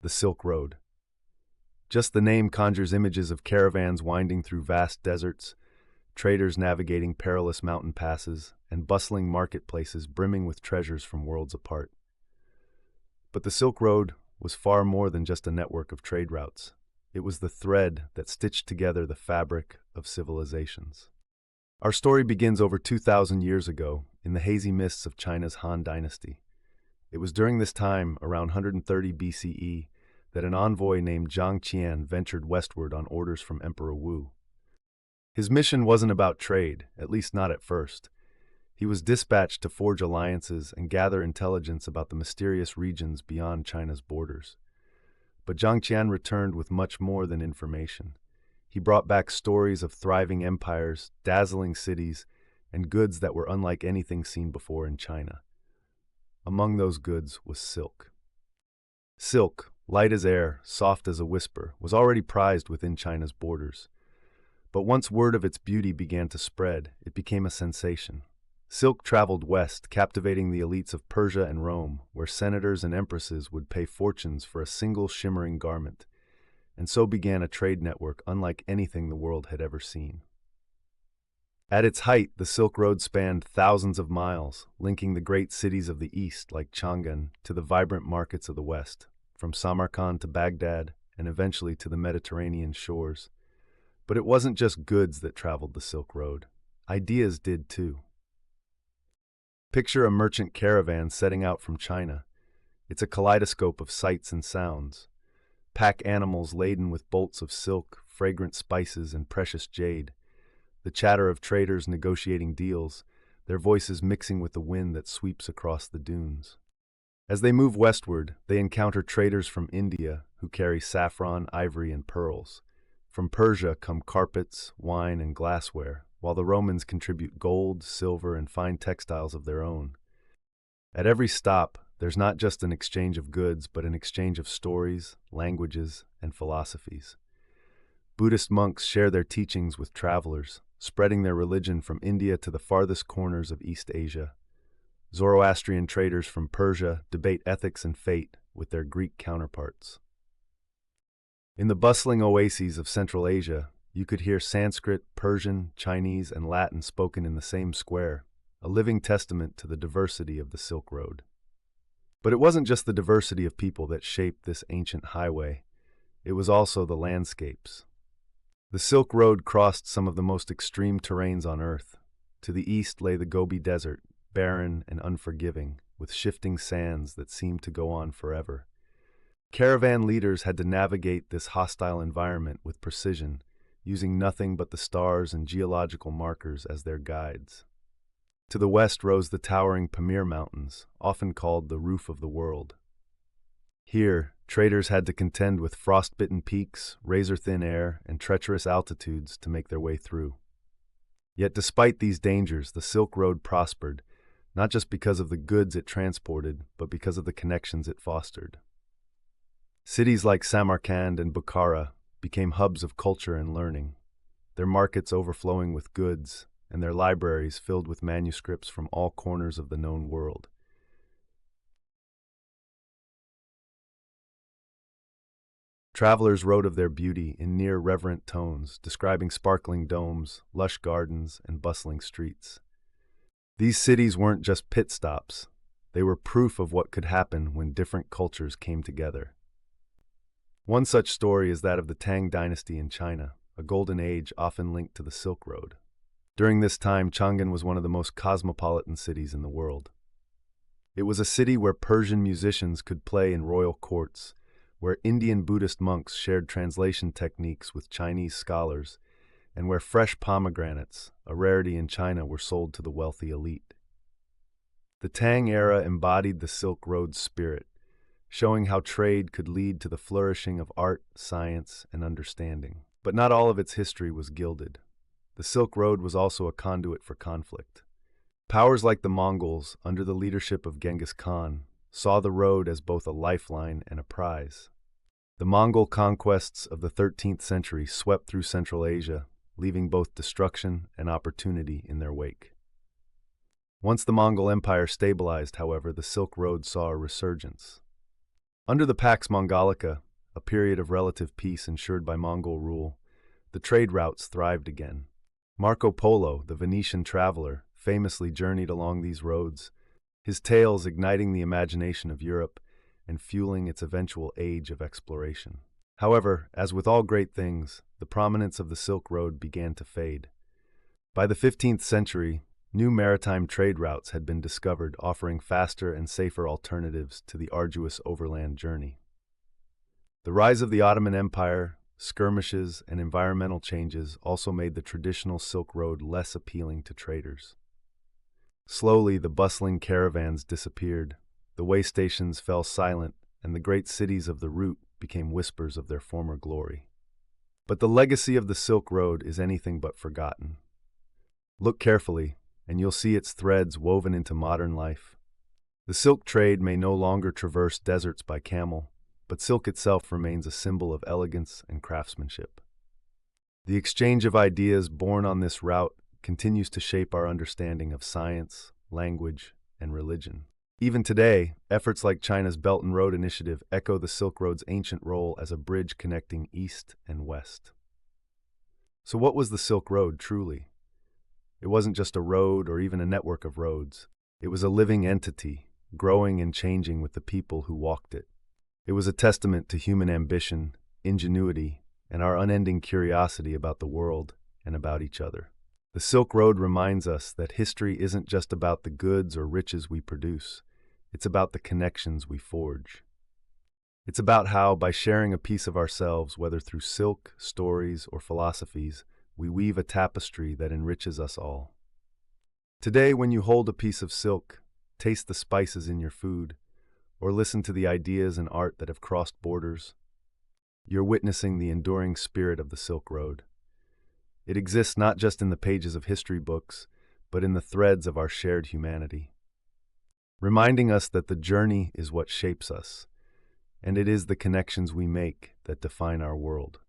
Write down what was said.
the Silk Road. Just the name conjures images of caravans winding through vast deserts, traders navigating perilous mountain passes, and bustling marketplaces brimming with treasures from worlds apart. But the Silk Road was far more than just a network of trade routes. It was the thread that stitched together the fabric of civilizations. Our story begins over 2,000 years ago, in the hazy mists of China's Han Dynasty. It was during this time, around 130 BCE, that an envoy named Zhang Qian ventured westward on orders from Emperor Wu. His mission wasn't about trade, at least not at first. He was dispatched to forge alliances and gather intelligence about the mysterious regions beyond China's borders. But Zhang Qian returned with much more than information. He brought back stories of thriving empires, dazzling cities, and goods that were unlike anything seen before in China. Among those goods was silk. Silk, light as air, soft as a whisper, was already prized within China's borders. But once word of its beauty began to spread, it became a sensation. Silk traveled west, captivating the elites of Persia and Rome, where senators and empresses would pay fortunes for a single shimmering garment. And so began a trade network unlike anything the world had ever seen. At its height, the Silk Road spanned thousands of miles, linking the great cities of the east like Chang'an to the vibrant markets of the west, from Samarkand to Baghdad, and eventually to the Mediterranean shores. But it wasn't just goods that traveled the Silk Road. Ideas did too. Picture a merchant caravan setting out from China. It's a kaleidoscope of sights and sounds. Pack animals laden with bolts of silk, fragrant spices, and precious jade. The chatter of traders negotiating deals, their voices mixing with the wind that sweeps across the dunes. As they move westward, they encounter traders from India who carry saffron, ivory, and pearls. From Persia come carpets, wine, and glassware, while the Romans contribute gold, silver, and fine textiles of their own. At every stop, there's not just an exchange of goods, but an exchange of stories, languages, and philosophies. Buddhist monks share their teachings with travelers, spreading their religion from India to the farthest corners of East Asia. Zoroastrian traders from Persia debate ethics and fate with their Greek counterparts. In the bustling oases of Central Asia, you could hear Sanskrit, Persian, Chinese, and Latin spoken in the same square, a living testament to the diversity of the Silk Road. But it wasn't just the diversity of people that shaped this ancient highway. It was also the landscapes. The Silk Road crossed some of the most extreme terrains on Earth. To the east lay the Gobi Desert, barren and unforgiving, with shifting sands that seemed to go on forever. Caravan leaders had to navigate this hostile environment with precision, using nothing but the stars and geological markers as their guides. To the west rose the towering Pamir Mountains, often called the roof of the world. Here, traders had to contend with frost-bitten peaks, razor-thin air, and treacherous altitudes to make their way through. Yet despite these dangers, the Silk Road prospered, not just because of the goods it transported, but because of the connections it fostered. Cities like Samarkand and Bukhara became hubs of culture and learning, their markets overflowing with goods, and their libraries filled with manuscripts from all corners of the known world. Travelers wrote of their beauty in near reverent tones, describing sparkling domes, lush gardens, and bustling streets. These cities weren't just pit stops. They were proof of what could happen when different cultures came together. One such story is that of the Tang dynasty in China, a golden age often linked to the Silk Road. During this time, Chang'an was one of the most cosmopolitan cities in the world. It was a city where Persian musicians could play in royal courts, where Indian Buddhist monks shared translation techniques with Chinese scholars, and where fresh pomegranates, a rarity in China, were sold to the wealthy elite. The Tang era embodied the Silk Road's spirit, showing how trade could lead to the flourishing of art, science, and understanding. But not all of its history was gilded. The Silk Road was also a conduit for conflict. Powers like the Mongols, under the leadership of Genghis Khan, saw the road as both a lifeline and a prize. The Mongol conquests of the 13th century swept through Central Asia, leaving both destruction and opportunity in their wake. Once the Mongol Empire stabilized, however, the Silk Road saw a resurgence. Under the Pax Mongolica, a period of relative peace ensured by Mongol rule, the trade routes thrived again. Marco Polo, the Venetian traveler, famously journeyed along these roads, his tales igniting the imagination of Europe and fueling its eventual age of exploration. However, as with all great things, the prominence of the Silk Road began to fade. By the 15th century, new maritime trade routes had been discovered, offering faster and safer alternatives to the arduous overland journey. The rise of the Ottoman Empire, skirmishes, and environmental changes also made the traditional Silk Road less appealing to traders. Slowly, the bustling caravans disappeared, the way stations fell silent, and the great cities of the route became whispers of their former glory. But the legacy of the Silk Road is anything but forgotten. Look carefully, and you'll see its threads woven into modern life. The silk trade may no longer traverse deserts by camel, but silk itself remains a symbol of elegance and craftsmanship. The exchange of ideas born on this route continues to shape our understanding of science, language, and religion. Even today, efforts like China's Belt and Road Initiative echo the Silk Road's ancient role as a bridge connecting East and West. So what was the Silk Road truly? It wasn't just a road or even a network of roads. It was a living entity, growing and changing with the people who walked it. It was a testament to human ambition, ingenuity, and our unending curiosity about the world and about each other. The Silk Road reminds us that history isn't just about the goods or riches we produce. It's about the connections we forge. It's about how, by sharing a piece of ourselves, whether through silk, stories, or philosophies, we weave a tapestry that enriches us all. Today, when you hold a piece of silk, taste the spices in your food, or listen to the ideas and art that have crossed borders, you're witnessing the enduring spirit of the Silk Road. It exists not just in the pages of history books, but in the threads of our shared humanity, reminding us that the journey is what shapes us, and it is the connections we make that define our world.